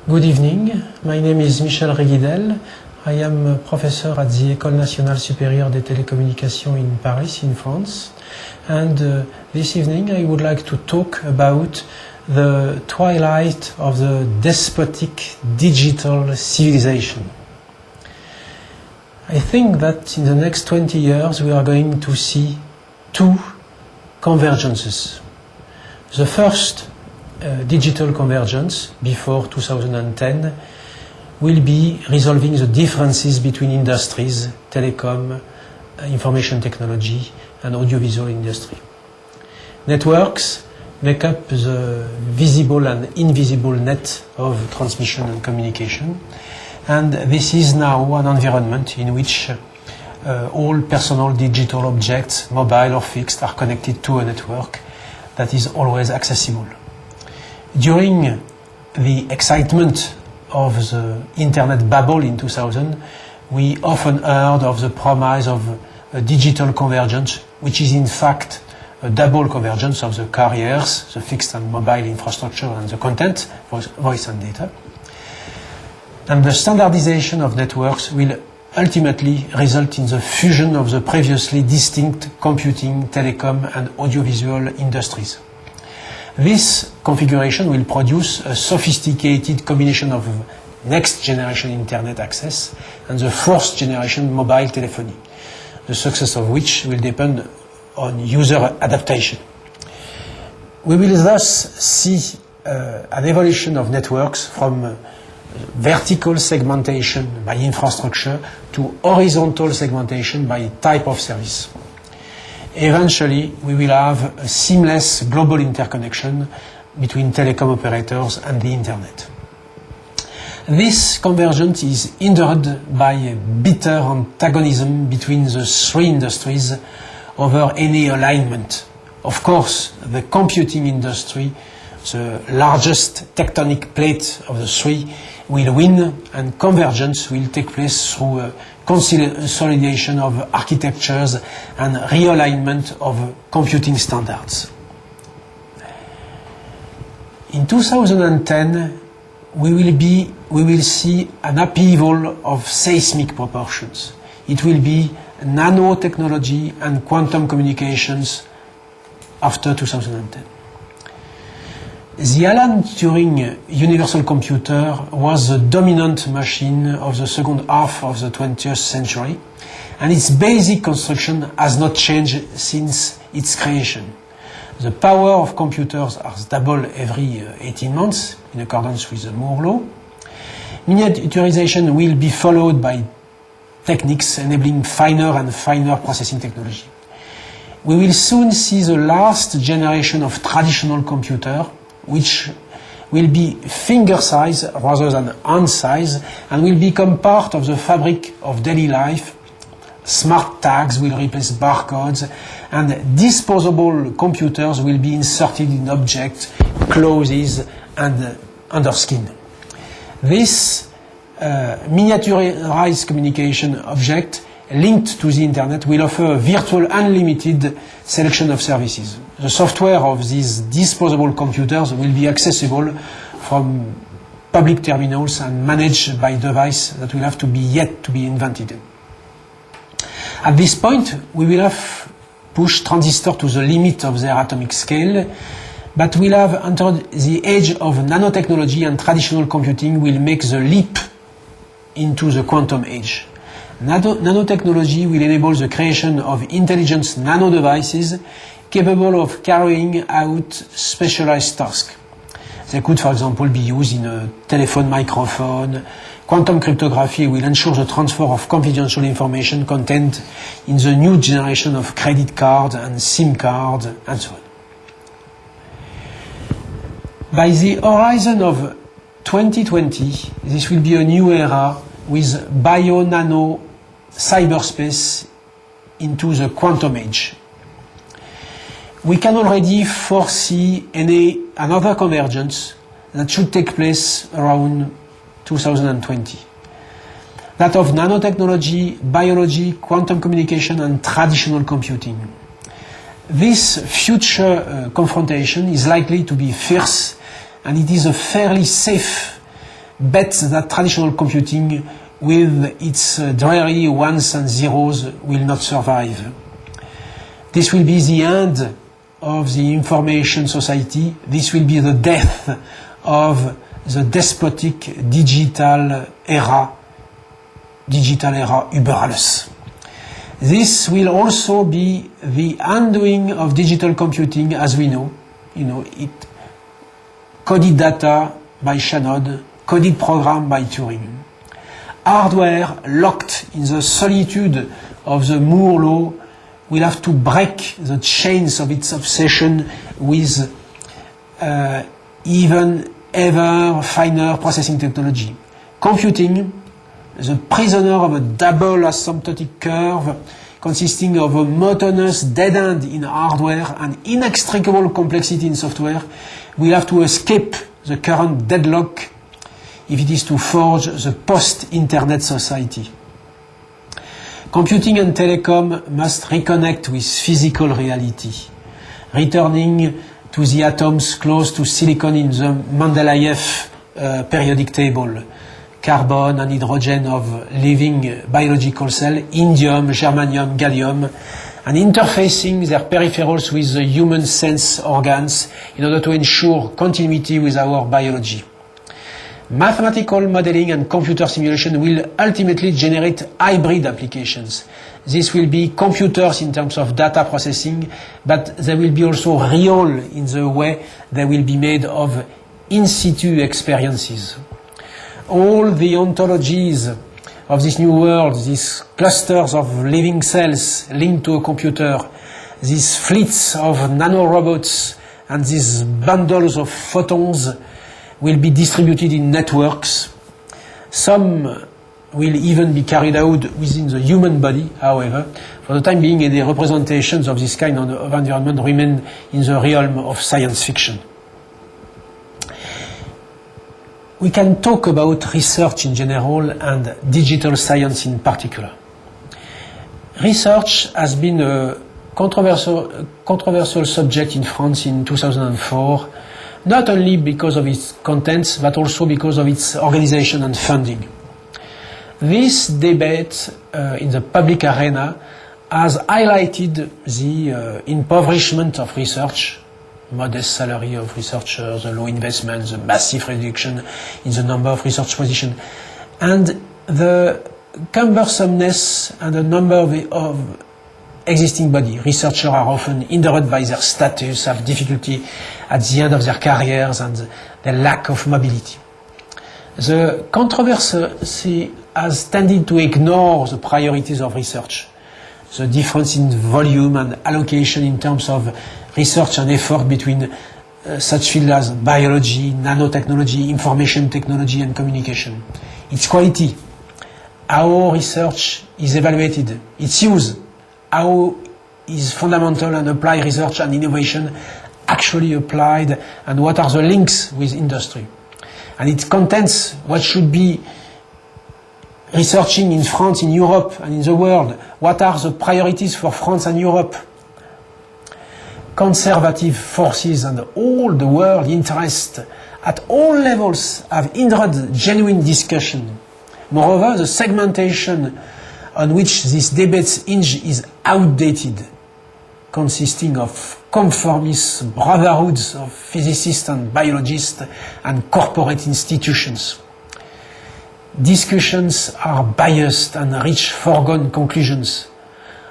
Good evening, my name is Michel Reguidel. I am a professor at the École Nationale Supérieure des Télécommunications in Paris, in France. And this evening I would like to talk about the twilight of the despotic digital civilization. I think that in the next 20 years we are going to see two convergences. The first digital convergence before 2010 will be resolving the differences between industries, telecom, information technology and audiovisual industry. Networks make up the visible and invisible net of transmission and communication, and this is now an environment in which all personal digital objects, mobile or fixed, are connected to a network that is always accessible. During the excitement of the internet bubble in 2000, we often heard of the promise of a digital convergence, which is in fact a double convergence of the carriers, the fixed and mobile infrastructure and the content, voice and data. And the standardization of networks will ultimately result in the fusion of the previously distinct computing, telecom and audiovisual industries. This configuration will produce a sophisticated combination of next generation internet access and the fourth generation mobile telephony, the success of which will depend on user adaptation. We will thus see an evolution of networks from vertical segmentation by infrastructure to horizontal segmentation by type of service. Eventually, we will have a seamless global interconnection between telecom operators and the internet. This convergence is hindered by a bitter antagonism between the three industries over any alignment. Of course, the computing industry, the largest tectonic plate of the three, will win, and convergence will take place through a consolidation of architectures and realignment of computing standards. In 2010, we will see an upheaval of seismic proportions. It will be nanotechnology and quantum communications after 2010. The Alan Turing universal computer was the dominant machine of the second half of the 20th century, and its basic construction has not changed since its creation. The power of computers has doubled every 18 months, in accordance with the Moore law. Miniaturization will be followed by techniques enabling finer and finer processing technology. We will soon see the last generation of traditional computer, which will be finger size rather than hand size and will become part of the fabric of daily life. Smart tags will replace barcodes, and disposable computers will be inserted in objects, clothes and under skin. This miniaturized communication object linked to the internet will offer a virtual unlimited selection of services. The software of these disposable computers will be accessible from public terminals and managed by devices that will have to be yet to be invented. At this point, we will have pushed transistors to the limit of their atomic scale, but we'll have entered the age of nanotechnology, and traditional computing will make the leap into the quantum age. Nanotechnology will enable the creation of intelligent nano devices capable of carrying out specialized tasks. They could, for example, be used in a telephone microphone. Quantum cryptography will ensure the transfer of confidential information contained in the new generation of credit cards and SIM cards, and so on. By the horizon of 2020, this will be a new era with bio-nano cyberspace into the quantum age. We can already foresee another convergence that should take place around 2020. That of nanotechnology, biology, quantum communication and traditional computing. This future confrontation is likely to be fierce, and it is a fairly safe bet that traditional computing with its dreary ones and zeros will not survive. This will be the end of the information society. This will be the death of the despotic digital era über alles. This will also be the undoing of digital computing as we know. It coded data by Shannon, coded program by Turing. Hardware locked in the solitude of the Moore law will have to break the chains of its obsession with even ever finer processing technology. Computing, the prisoner of a double asymptotic curve consisting of a monotonous dead end in hardware and inextricable complexity in software, will have to escape the current deadlock if it is to forge the post-internet society. Computing and telecom must reconnect with physical reality, returning to the atoms close to silicon in the Mendeleev periodic table, carbon and hydrogen of living biological cell, indium, germanium, gallium, and interfacing their peripherals with the human sense organs in order to ensure continuity with our biology. Mathematical modeling and computer simulation will ultimately generate hybrid applications. This will be computers in terms of data processing, but they will be also real in the way they will be made of in situ experiences. All the ontologies of this new world, these clusters of living cells linked to a computer, these fleets of nanorobots, and these bundles of photons will be distributed in networks. Some will even be carried out within the human body, however. For the time being, the representations of this kind of environment remain in the realm of science fiction. We can talk about research in general and digital science in particular. Research has been a controversial subject in France in 2004, not only because of its contents, but also because of its organization and funding. This debate in the public arena has highlighted the impoverishment of research, modest salary of researchers, the low investment, the massive reduction in the number of research positions, and the cumbersomeness and the number of existing bodies. Researchers are often hindered by their status, have difficulty at the end of their careers, and the lack of mobility. The controversy has tended to ignore the priorities of research, the difference in volume and allocation in terms of research and effort between such fields as biology, nanotechnology, information technology, and communication. Its quality, how research is evaluated, its use, how is fundamental and applied research and innovation actually applied, and what are the links with industry. And its contents, what should be researching in France, in Europe, and in the world. What are the priorities for France and Europe? Conservative forces and all the world interest at all levels have hindered genuine discussion. Moreover, the segmentation on which these debates hinge is outdated, consisting of conformist brotherhoods of physicists and biologists and corporate institutions. Discussions are biased and reach foregone conclusions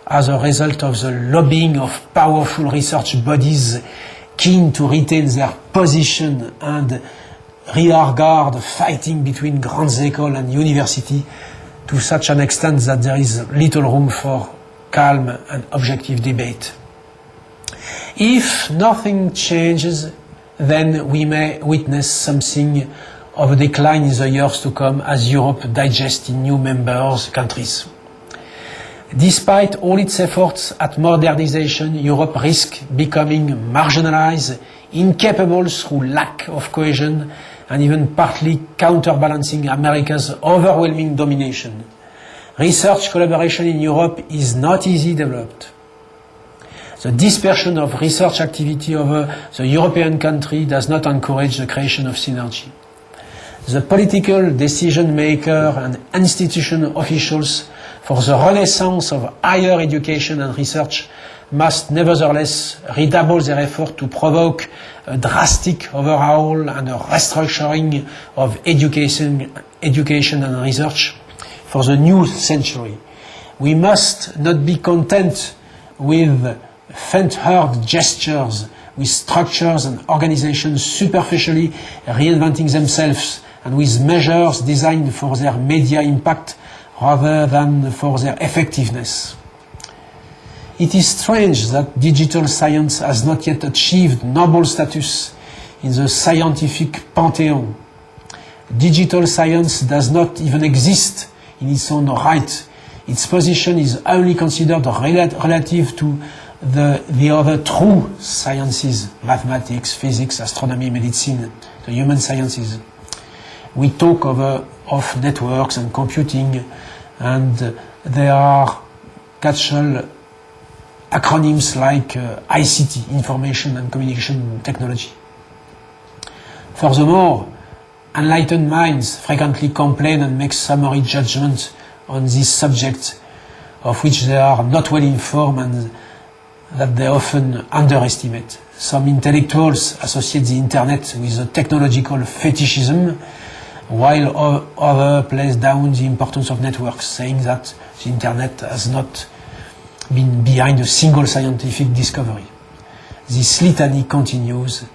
as a result of the lobbying of powerful research bodies keen to retain their position and rearguard fighting between grandes écoles and university to such an extent that there is little room for calm and objective debate. If nothing changes, then we may witness something of a decline in the years to come as Europe digests new members countries. Despite all its efforts at modernization, Europe risks becoming marginalized, incapable through lack of cohesion, and even partly counterbalancing America's overwhelming domination. Research collaboration in Europe is not easily developed. The dispersion of research activity over the European country does not encourage the creation of synergy. the political decision maker and institutional officials for the renaissance of higher education and research must nevertheless redouble their effort to provoke a drastic overhaul and a restructuring of education and research for the new century. We must not be content with faint-hearted gestures, with structures and organizations superficially reinventing themselves and with measures designed for their media impact rather than for their effectiveness. It is strange that digital science has not yet achieved noble status in the scientific pantheon. Digital science does not even exist in its own right. Its position is only considered relative to the other true sciences, mathematics, physics, astronomy, medicine, the human sciences. We talk of networks and computing, and there are catch-all acronyms like ICT, Information and Communication Technology. Furthermore, enlightened minds frequently complain and make summary judgments on this subject, of which they are not well informed and that they often underestimate. Some intellectuals associate the internet with a technological fetishism, while others place down the importance of networks, saying that the internet has not been behind a single scientific discovery. This litany continues.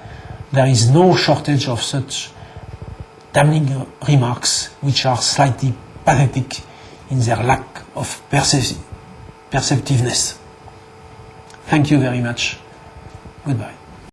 There is no shortage of such damning remarks, which are slightly pathetic in their lack of perceptiveness. Thank you very much. Goodbye.